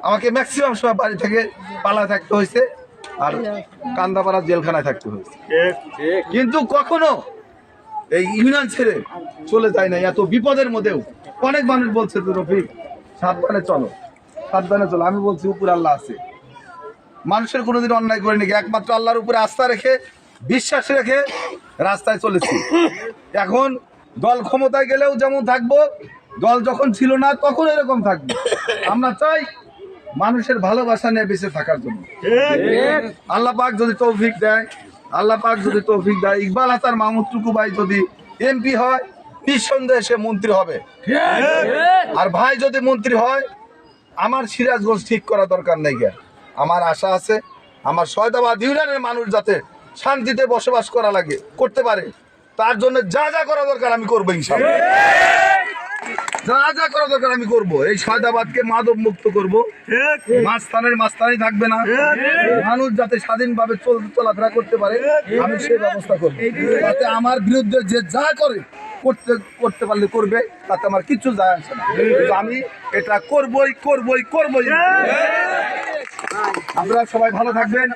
আমাকে ম্যাক্সিমাম সময় বাড়ি থেকে পালা থাকতে হয়েছে আর কান্দাপাড়া জেলখানায় থাকতে হয়েছে, কিন্তু কখনো এই ইউনিয়ন ছেড়ে চলে যায় না। এত বিপদের মধ্যেও অনেক মানুষ বলছে তো রফিক সাবধানে চলো, সাবধানে চলো। আমি বলছি উপরে আল্লাহ আছে, মানুষের কোনোদিন অন্যায় করে নাকি, একমাত্র আল্লাহর উপরে আস্থা রেখে বিশ্বাস রেখে রাস্তায় চলেছি। এখন দল ক্ষমতায় গেলেও যেমন থাকবো, দল যখন ছিল না তখন এরকম থাকবো। আমরা চাই মানুষের ভালোবাসা নিয়ে বেঁচে থাকার জন্য। আল্লাহ পাক যদি তৌফিক দেয়, আল্লাহ পাক যদি তৌফিক দেয়, ইকবাল হাসান মাহমুদ টুকু ভাই যদি এমপি হয় নিঃসন্দেহে সে মন্ত্রী হবে। আর ভাই যদি মন্ত্রী হয় আমার সিরাজগঞ্জ ঠিক করা দরকার নেই। আমার আশা আছে আমার সয়দাবাদ ইউনিয়নের মানুষ যাতে শান্তিতে বসবাস করা লাগে করতে পারে, তার জন্য যা যা করা দরকার আমি করবো ইনশাআল্লাহ। যা যা করা দরকার আমি করবো। এই সয়দাবাদকে মাদক মুক্ত করবো, মাস্তানি থাকবে না, মানুষ যাতে স্বাধীনভাবে চলাফেরা করতে পারে আমি সেই ব্যবস্থা করবো। তাতে আমার বিরুদ্ধে যে যা করতে পারলে করবে, তাতে আমার কিচ্ছু যায় আসে না। আমি এটা করবই। আপনারা সবাই ভালো থাকবেন।